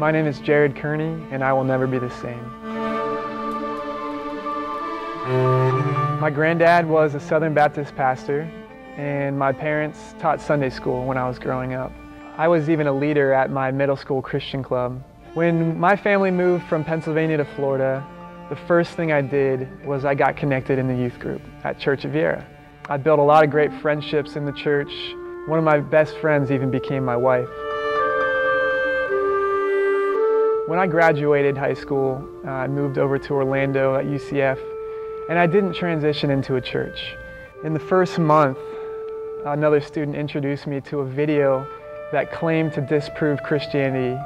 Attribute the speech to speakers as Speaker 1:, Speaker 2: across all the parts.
Speaker 1: My name is Jarrod Kearney, and I will never be the same. My granddad was a Southern Baptist pastor, and my parents taught Sunday school when I was growing up. I was even a leader at my middle school Christian club. When my family moved from Pennsylvania to Florida, the first thing I did was I got connected in the youth group at Church of Viera. I built a lot of great friendships in the church. One of my best friends even became my wife. When I graduated high school, I moved over to Orlando at UCF, and I didn't transition into a church. In the first month, another student introduced me to a video that claimed to disprove Christianity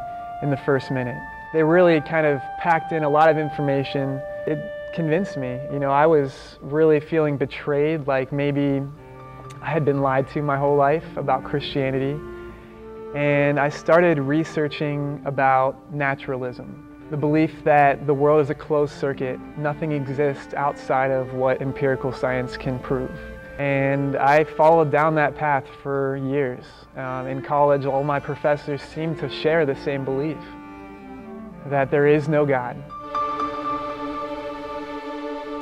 Speaker 1: in the first minute. They really kind of packed in a lot of information. It convinced me. I was really feeling betrayed, like maybe I had been lied to my whole life about Christianity. And I started researching about naturalism, the belief that the world is a closed circuit, nothing exists outside of what empirical science can prove. And I followed down that path for years. In college, all my professors seemed to share the same belief, that there is no God.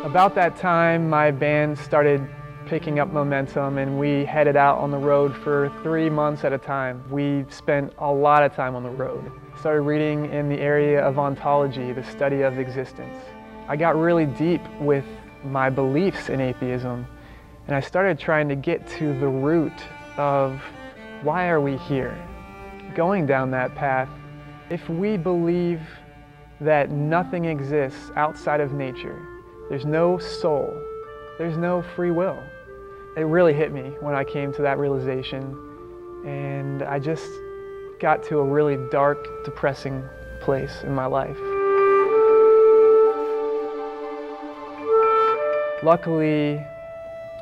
Speaker 1: About that time, my band started picking up momentum, and we headed out on the road for 3 months at a time. We spent a lot of time on the road. Started reading in the area of ontology, the study of existence. I got really deep with my beliefs in atheism, and I started trying to get to the root of why are we here? Going down that path, if we believe that nothing exists outside of nature, there's no soul, there's no free will. It really hit me when I came to that realization, and I just got to a really dark, depressing place in my life. Luckily,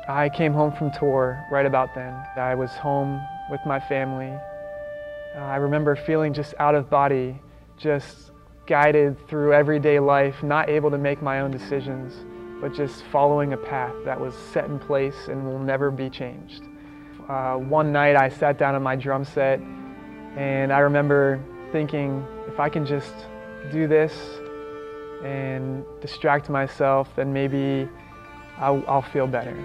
Speaker 1: I came home from tour right about then. I was home with my family. I remember feeling just out of body, just guided through everyday life, not able to make my own decisions, but just following a path that was set in place and will never be changed. One night I sat down on my drum set, and I remember thinking, if I can just do this and distract myself, then maybe I'll feel better.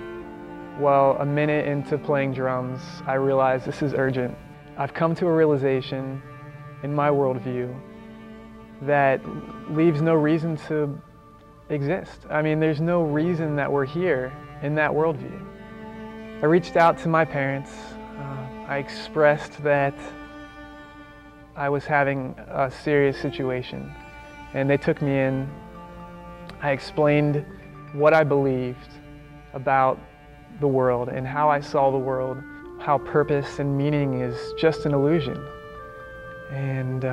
Speaker 1: Well, a minute into playing drums, I realized this is urgent. I've come to a realization in my worldview that leaves no reason to exist. I mean, there's no reason that we're here in that worldview. I reached out to my parents. I expressed that I was having a serious situation, and they took me in. I explained what I believed about the world and how I saw the world, how purpose and meaning is just an illusion. And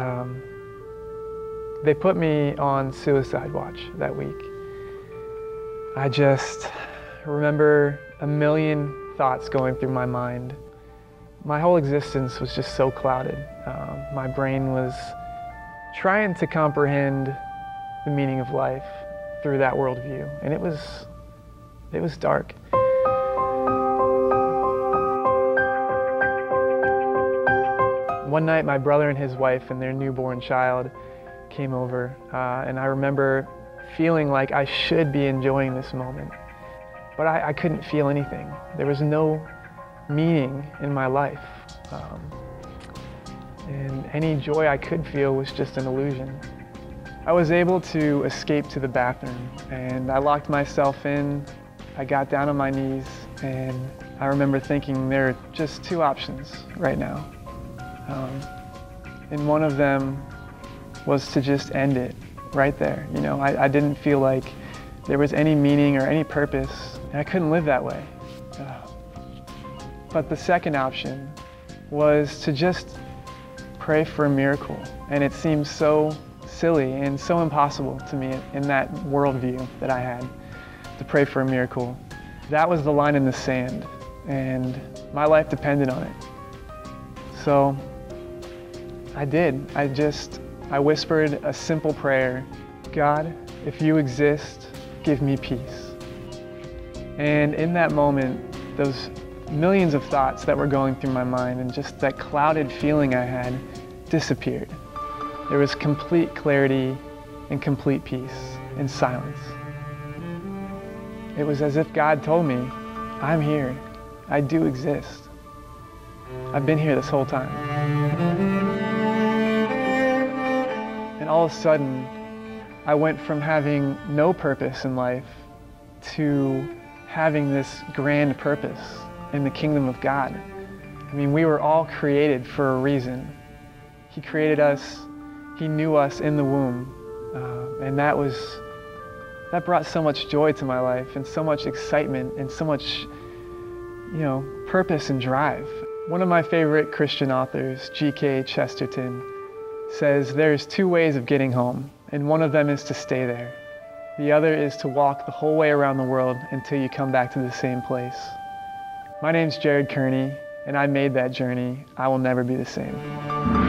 Speaker 1: they put me on suicide watch that week. I just remember a million thoughts going through my mind. My whole existence was just so clouded. My brain was trying to comprehend the meaning of life through that worldview, and it was dark. One night, my brother and his wife and their newborn child came over, and I remember feeling like I should be enjoying this moment, but I couldn't feel anything. There was no meaning in my life, and any joy I could feel was just an illusion. I was able to escape to the bathroom, and I locked myself in. I got down on my knees, and I remember thinking there are just two options right now. And one of them was to just end it right there. I didn't feel like there was any meaning or any purpose, and I couldn't live that way. But the second option was to just pray for a miracle, and it seemed so silly and so impossible to me in that worldview that I had, to pray for a miracle. That was the line in the sand, and my life depended on it. So I did. I whispered a simple prayer: God, if you exist, give me peace. And in that moment, those millions of thoughts that were going through my mind and just that clouded feeling I had disappeared. There was complete clarity and complete peace and silence. It was as if God told me, I'm here. I do exist. I've been here this whole time. And all of a sudden, I went from having no purpose in life to having this grand purpose in the kingdom of God. I mean, we were all created for a reason. He created us, He knew us in the womb, and that brought so much joy to my life and so much excitement and so much, purpose and drive. One of my favorite Christian authors, G.K. Chesterton, says there's two ways of getting home, and one of them is to stay there. The other is to walk the whole way around the world until you come back to the same place. My name's Jarrod Kearney, and I made that journey. I will never be the same.